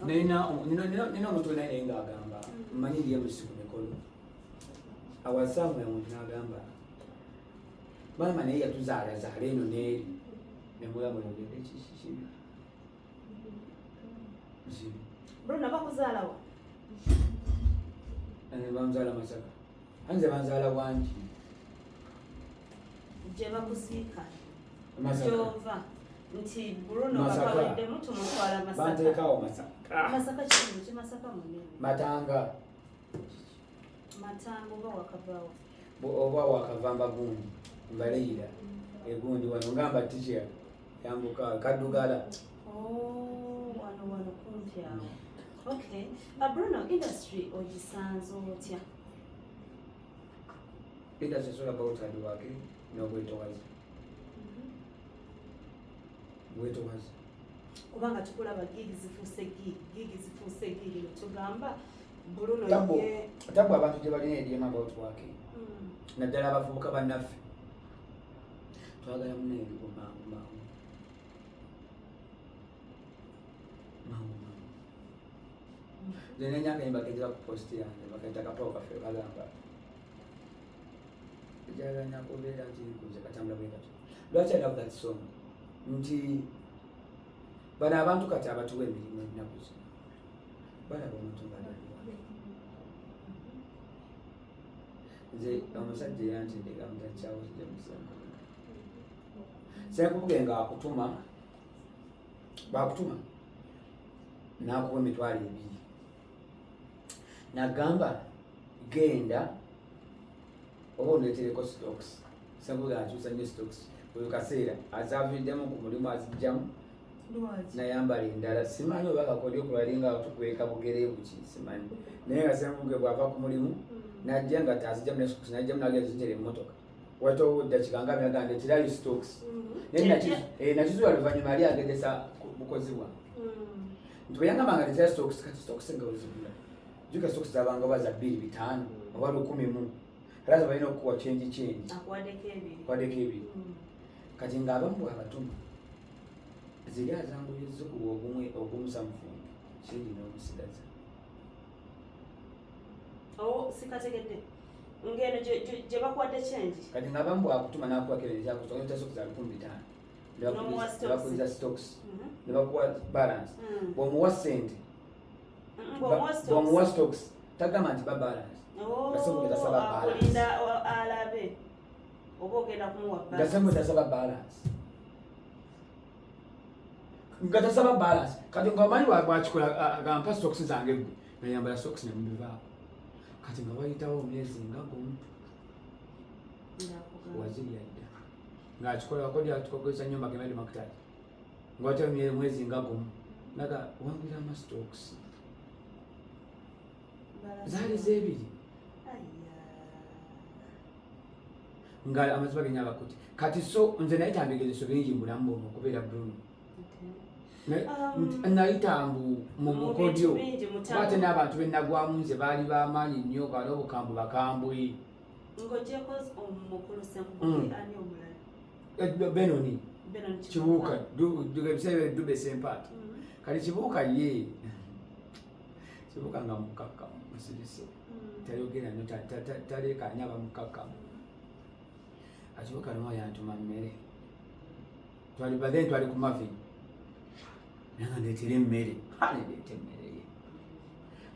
nina omuntu naye ng'agamba mmanyi ndiye musiku mikolo awasaamu ya muntu n'agamba maama naye yatuzaalazaala eno n'eri nemulamu yogedde kikikibi Bruno bakuzaalawa banzaala Masaka anze banzaala wangi gye bakuziika Masaka gyova nti Bruno bakaweddemu tumutwala Masaka banteekawo Masaka Masaka kintu ki Masaka munene Matanga oba wakavaawo oba wakava Mbagundi Mbaleyira egundi wano ngamba tikya yambuka Kaddugala wano kumpi awo. Okay. Bruno, industry ogisanze otya? Industry is all about hard work, no bwetowazi. Bwetowazi. Kubanga tukulaba gig zifuuse gig tugamba Bruno tabu abantu gye balina ebyema about work. Naddala abavubuka bannaffe twagala munene mangu Zene nyanga mbakejja ku post yange bakaita kapawo kaffe bagamba ejala nyakubeera nti nkuze katambula bwe kati lwaki I love that song nti bano abantu kati abatuwa emirimu ennaku zino balaba omuntu ng'alaliwa nze omusajja eyantidde gamutakkyawo jamusanga senkubuge nga bakutuma nakuwa emitwalo 2 nagamba genda oba ondeetereko stocks senkubuge akyusa ne stocks buli kaseera azaaviddemu ku mulimu azijjamu nayambala endala simanyi oba kakodyo kulalinga tukweka bugere buki simanyi naye nga senkubuge bwava ku mulimu najja nga tazijjamu ne stocks najjamu nagenda zintere emmotoka watowudda kikanga myaganda ekirayo stocks naye nakizuula luvannyuma yali agezesa bukozi bwange nti bwe yangamba nga netera stocks kati stocks nga ozigula juka stocks zabanga oba za 2,500 oba 10,000 era balina okuwa change akwaddeko ebiri kati ng'abamu bwabatuma ziri azanguliza okuwa ogumusamufunga kiri n'omusigaza sikategedde ngeno gye bakuwadde change kati ng'abamu bwakutuma n'akuwa kerezakuta stocks za 5,000 nebakuliza stocks nebakuwa balance bw'omuwa sente bw'omuwa stocks tagamba nti babalance gasembuge tasaba balance alabe oba ogenda kumuwa gasembuge tasaba balance nga tasaba balance kati ng'omanyi bwakikola agampa stocks zange gwe nayambala stocks nemubivaako kati nga wayitawo omwezi nga gumu wazirya dda ng'akikola wakodya tukokozesa nnyo magemedi makutali ng'watya mwezi nga gumu naga wangwira ama stocks zaali z'ebiri nga amaziba genyaba kuti kati so nze nayita mbegezeso bingi mbulamu bwomu okubeera Bruno nayita mbu mu bukodyo kwate n'abantu benagwamu nze baali bamaanyi nnyo bali obukambwe bakambwe Benoni Kibuuka ebiseera Dube Sempaati kali Kibuuka ye Kibuuka nga mukakkamu musirise tayogera nnyo talekanya bamukakkamu Kibuuka nwa yantuma mmere twali ku mavi nanga ndeetera emmere ndeeta emmere ye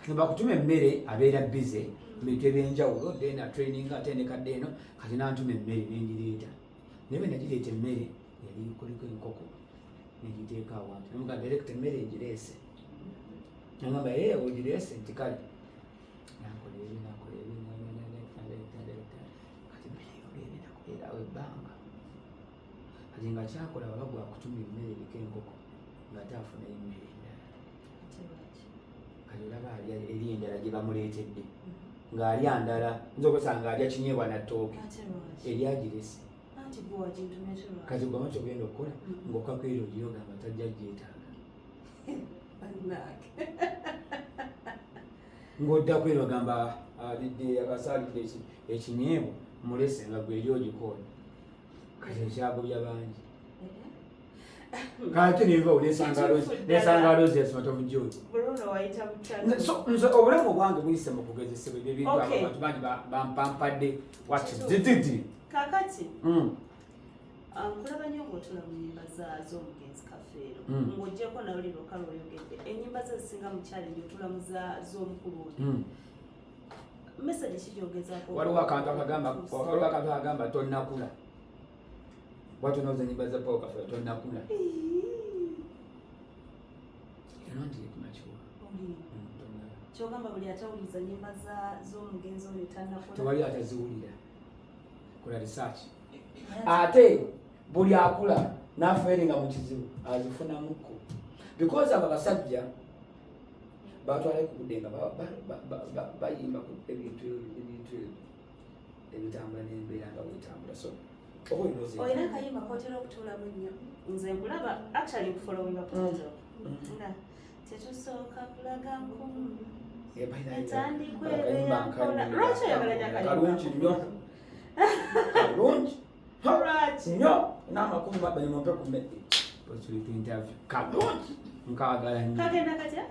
kati bakutuma emmere abeera bize bintu ebyenjawulo dena training ate nekadde eno kati nantuma emmere nengireeta naye nagireeta emmere yali kuliko enkoko negiteeka awantu nemugamba erekta emmere egireese nagamba ogireese nti kale nakola ebi kati emmere yolebe nakubeerawo ebbanga kati nga kyakola baba gwakutuma emmere eriko enkoko nga ate afunayo emmere endala kati olaba alya eri endala gye bamuleetedde ng'alya ndala nza okusanga alya kinyeebwa na ttooke eri agirese kati gwe amakyo ogenda okukola ng'okkako eri ogiyogamba tajja gyetaaga ng'oddaku eri ogamba alidde akasaalidde ekinyeebwa mulese nga gwe eri ogikola kati ekyagobya bangi Kati niva unesangalo zesomata mujjo. Bruno waita mchana. So obulemu bwange buyise mu kugezesebwa ebintu abantu bangi bampampadde wati dididi. Kakati. Kulaba nnyo ng'otula mu nnyimba z'omugenzi Kafeero. Ng'oggyeko nawe lino kale oyogedde. Ennyimba ze zisinga mu challenge otula mu z'omukulu ono. Message ki gy'ogezaako? Waliwo akantu akagamba tonnakula. Watu nauza nyimba za Paul Kafeero tonnakula. Kyogamba buli atawuliza nyimba z'omugenzi oyo tannakula. Tewali ataziwulira. Kola research. Ate buli akula n'afeeringa mu kizibu azifunamuko. Because abo basajja batwala ku kudenga bayimba ku ebintu ebitambula n'embeera nga bwetambula. So oyina akayimba kotera okutuulamu nnyo. Nze nkulaba actually nkufollowinga ku TikTok. Nga tetusooka kulaga nkumu. Etandikwe yankola. Lwaki oyagala nnyo akayimba? Kalungi nnyo. Kalungi. Lwaki? Nnyo. N'amakumi mabbali mumpe ku mmere. Tuli ku interview. Kalungi. Nkaagala nnyo. Kagenda katya?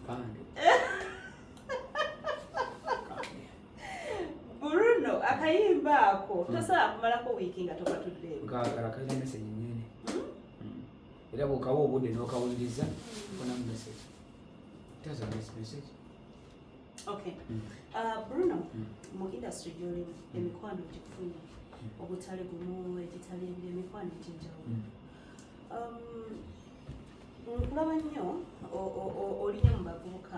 Pande. Bruno akayimba ako tosobola kumalako wiiki nga tokatuddeeko. Nkaagala kalina message nnyene. Era bw'okawa obudde n'okawuliriza ofunamu message. Taza message. Okay. Bruno, mu industry gy'olimu emikwano gikufunye obutale gumu egitali ebiri emikwano egy'enjawulo. Nkulaba nnyo olinye mu bavubuka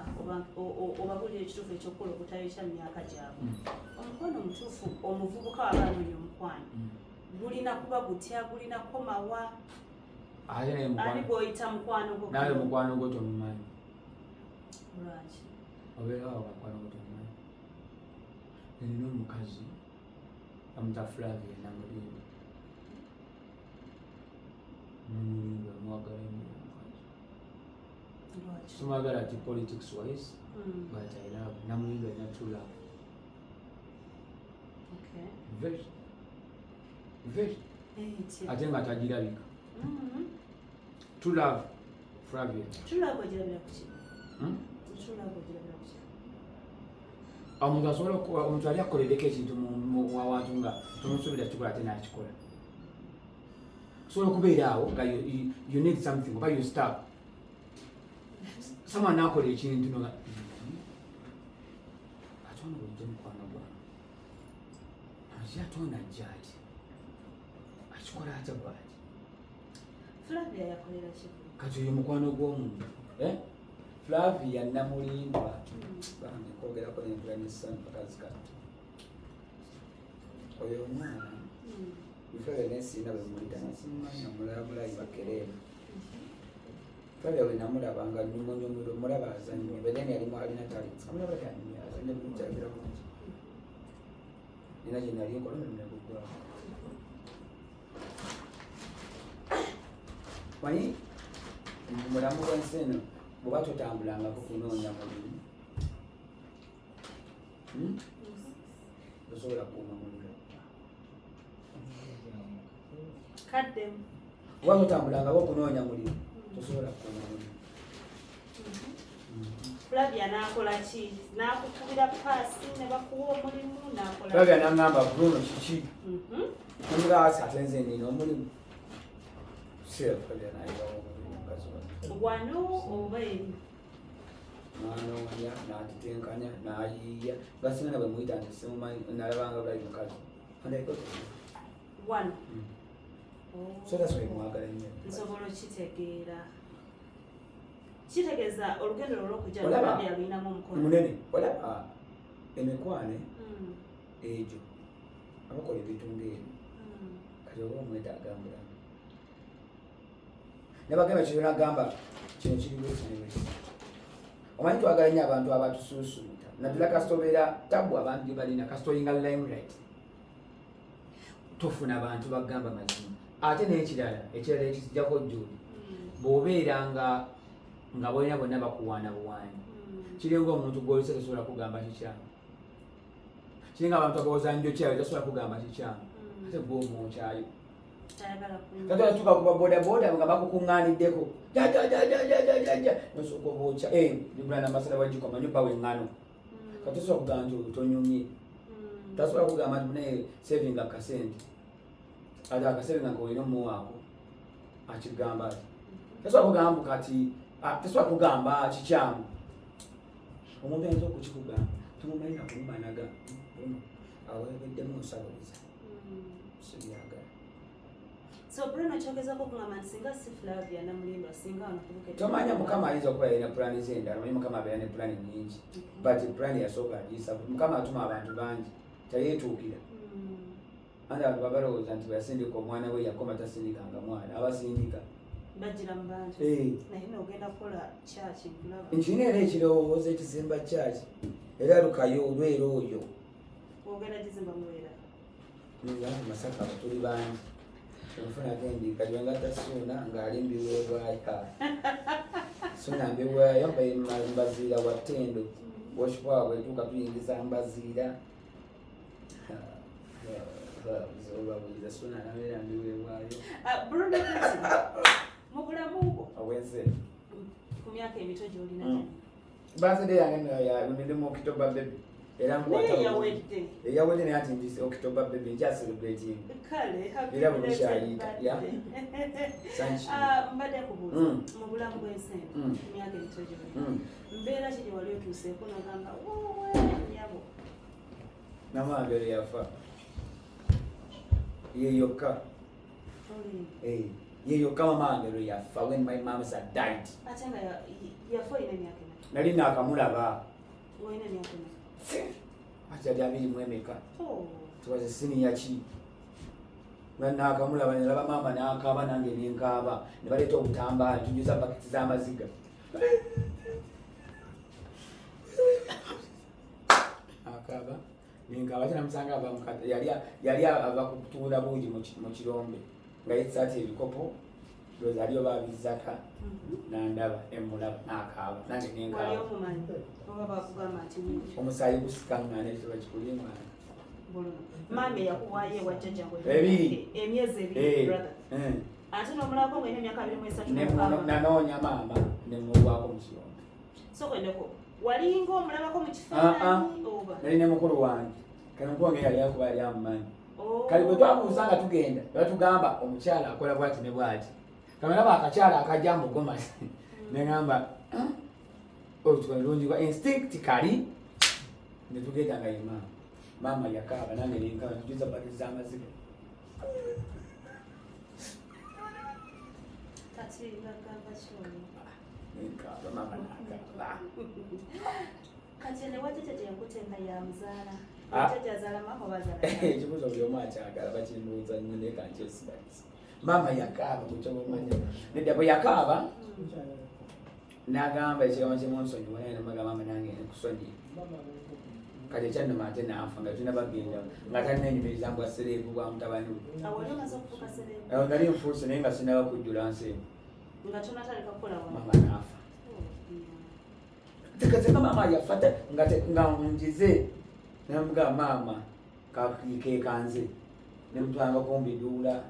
obabulira ekituufu ekyokukola okutayisha mu myaka gyabwe. Omukwano omutuufu omuvubuka waba anoonya omukwano gulina kuba gutya, gulina komawa? Ani bw'oyita mukwano gwo? Nawe mukwano gwo tomumanyi. Lwaki? Obeera awo mukwano gwo tomumanyi. Nina omukazi amuta Flavia Namulimba. Namulimba mwagala nnyo omukazi. Lwaki? Simwagala ati politics wise, but I love Namulimba alina true love. Okay. Very. Ate nga tagirabika. True love, Flavia. True love ogirabira ku ki? True love ogirabira ku ki? Omuntu asobola okuba omuntu ali akolereko ekintu mu awantu nga tomusuubira kikola ate n'akikola. Osobola okubeera awo nga you need something oba you stuck. Someone n'akola ekintu nga ate ono bulijjo mukwano gwange. Ate ono ajja ati akikola atya bw'ati. Flavia yakolera ki? Kati oyo mukwano gw'omuntu. Flavia Namulimba. Bange kwogerako n'empula n'essanyu pakazi kati. Oyo omwana Flavia n'ensiina bwe muyita nasimanyi omulabulayi bakereera. Flavia bwe namulaba nga nnyumonyomero mulaba azannye beneni yalimu alina talents. Amulaba yanyumya azannye bulungi ayogera bulungi. Nina gye nali nkola omulimu guggwaako. Manyi mulamu bw'ensi eno bw'oba totambulangako kunoonya mulimu tosobola kuuma muliro. Kaddemu. Bw'oba totambulangako okunoonya mulimu tosobola kuuma mulimu. Flavia n'akola ki? N'akukubira paasi ne bakuwa omulimu n'akola. Flavia n'angamba Bruno kiki? Kungaasa ate nze nina omulimu. Flavia n'ayibawo omulimu mukazi wange. Wano oba eri? N'anoonya n'atitenkanya n'ayiiya nga singa bwe muyita nti simumanyi nalabanga bulayi mukazi. Wano? So that's why mwagala nnyo. Nsobola okitegeera. Kitegeeza olugendo olw'okujja Flavia alinamu omukono munene. Olaba emikwane egyo abakola ebintu ng'ebyo kati oba omwetaaga mulamu. Ne bagamba kino nagamba kino kiriwo ekiriwo. Omanyi twagala nnyo abantu abatusuusuuta. Naddala kasita obeera tabu abantu gye balina kasita oyinga limelight. Tofuna abantu bagamba mazima. Ate n'ekirala ekijjako jjuli bw'obeera nga bolina bonna bakuwaana buwaani. Kiringa omuntu gw'olise tosobola kugamba kikyamu. Kiringa abantu abawooza njokyayo tosobola kugamba kikyamu. Ate gw'omwokyayo Katola tuka kuba boda boda nga bakukunganiddeko. Ja. Nosoko bocha. Libulana masala wajiko manyumba wengano. Katosobola kugamba nti otonyumye. Tasobola kugamba nti naye saving akasente. Ate akasente nga olina omuwaako. Akigamba ati. Tasobola kugamba kati tasobola kugamba kikyamu. Omuntu ayinza okukikugamba. Tumumalira kumubanaga. Aweebeddemu osabuliza. Sibyagala. So Bruno kyogezako kugamba nti singa si Flavia namulimba singa wanakubuke. Tomanya Mukama ayinza okuba yalina pulaani z'endala. Omanyi Mukama abeera ne pulaani nnyingi. But pulaani yasooka agiisa. Mukama atuma abantu bangi. Tayeetuukira. Andi abantu babalowooza nti bweyasindika omwana we yakoma tasindikanga mwana. Abasindika. Bajjira mu bantu. Naye n'ogenda kukola kyaki nkulaba. Nkina era ekirowoozo ekizimba kyaki. Era lukayo olwera oyo. Ogenda gizimba muwera. Nga Masaka tuli bangi. Enfuna kendi kati wenga tasuna ng'ali mbiweebwaya. Suna mbiweebwaya mbaye mbaziira wa ttendo. Bw'okikwabwe tuuka tuyingiza mbaziira. Zobabuliza suna nabeera mbiweebwayo. Bruno mu bulamu bwo awenze ku myaka emito gy'olina. Birthday yange ndi mu October baby. Era yawedde naye ati ndi October baby nkya celebrating. Kale era bukyayita ya sanchi mbadde kubuuza mu bulamu bw'ensi emyaka emito gy'olina mbeera ki gye wali otuuseeko n'ogamba wowe nyabo namwange yafa ye yokka ye yokka mamange yafa when my mom died. Ate nga yafa olina emyaka emeka? Nali naakamulaba. Olina emyaka emeka? Ati ali 24. Tuwaze siniya ki. Naakamulaba ne laba maama n'akaaba nange ne nkaaba. Ne baleeta obutambaala tujjuza baketi z'amaziga. Akaaba ne nkaaba ate namusanga ava mukata yali ava kutuula buugi mu kirombe nga yesaati ebikopo ndowooza aliyo baabizaka nandaba emulaba n'akaaba nange ne nkaaba. Omusaayi gusikaŋŋaana ekitoba kikulimwa. Maama yakuwaayo ewa jjajja Ebiiri. Emyezi ebiri brother. Ate n'omulabako ng'olina emyaka 23. Nanoonya maama ne mmuwaako mu kirombe. So kwendeko walinga omulabako mu kifaananyi oba? Nali ne mukulu wange kano mukulu wange yali akuba yali amumanyi. Kali bwe twabuuza nga tugenda batugamba omukyala akola bwati ne bwati. Kameraba akakyala akajja mu Goma ne ngamba olungiwa instinct kali ne tugenda nga ye maama. Maama yakaaba nange ne nkaaba tujjuza baketi z'amaziga. Kati bagamba kyoli. Nkaaba maama n'akaaba. Kati ne wajjajja gye yakutenga yamuzaala. Wajjajja azaala maama oba azaala? Ekibuuzo buli omu akyagala bakimbuuza nnyo naye kankyesigalisa. Maama yakaaba ku kyomanya. Nedda bwe yakaaba n'agamba ekigambo kimunsonyiwa naye namagamba maama nange nkusonyiye. Kati ekyannuma ate naafa nga tulina bagenda nga talina enyumiriza mbwa sereevu bwa mutabani we. Awali omaze okufuuka sereevu? Nali nfuuse naye nga sinaba kujjula nsi eno. Nga tonatandika kukola wa? Maama naafa. Tegeeza nga maama yafa nga njize namugamba maama kekanze ne mutwanga kumbiduula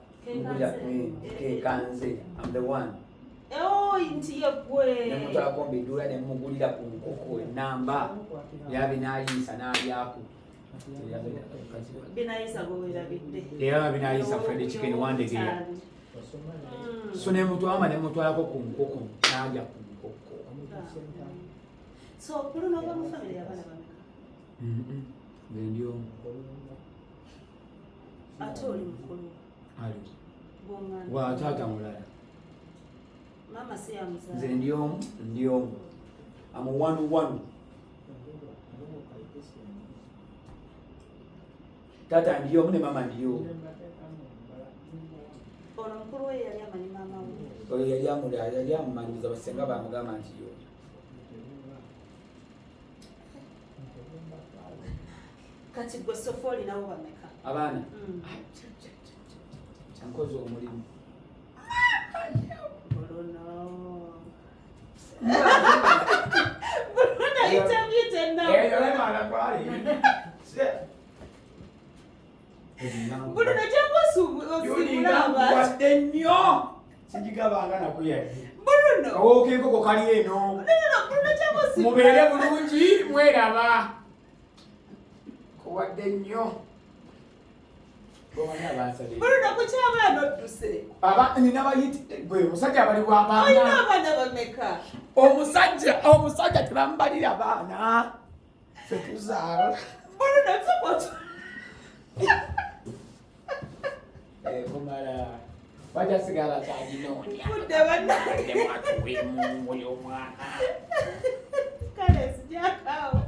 kekanze I'm the one. Inti yegwe. Ne mutwanga kumbiduula ne mugulira ku nkoko enamba yabe n'aliisa n'alyako. Binayisa gwewerabidde. Era binayisa Fred Chicken Wandegeya. So ne mutwalako ku nkoko n'alya ku nkoko. So Bruno ova mu family y'abaana bameka? Ndio. Ate oli mukulu? Ali. Bw'omwana? Wa taata mulala. Maama si yamuzaala? Nze ndiomu. Amuwanu. Taata ndiomu ne mama ndiomu. Ono mukulu we yali amanyi maama we? Oyo yali amumanyiza basenga bamugamba nti yo. Kati gwe sofa olinawo bameka? Abaana? Nkoze omulimu. Bruno itabite na. Bruno jangu simulaba. Wadde nnyo. Sigigabanga nakuyadde. Bruno. Kawo k'enkoko kali eno. Bruno kyabo simulaba. Mubeere bulungi mweraba. Kuwadde nnyo. Bruno kuky'abaana odduse. Nina bayite gwe omusajja abali bw'abaana. Olina abaana bameka? Omusajja tebamubalira baana. Ffe tuzaala. Bruno tukoto. Kumala. Bajasigala kyaginoonya. Fudde bannange. Mwatuweemu oyo omwana. Kale sijakaawo.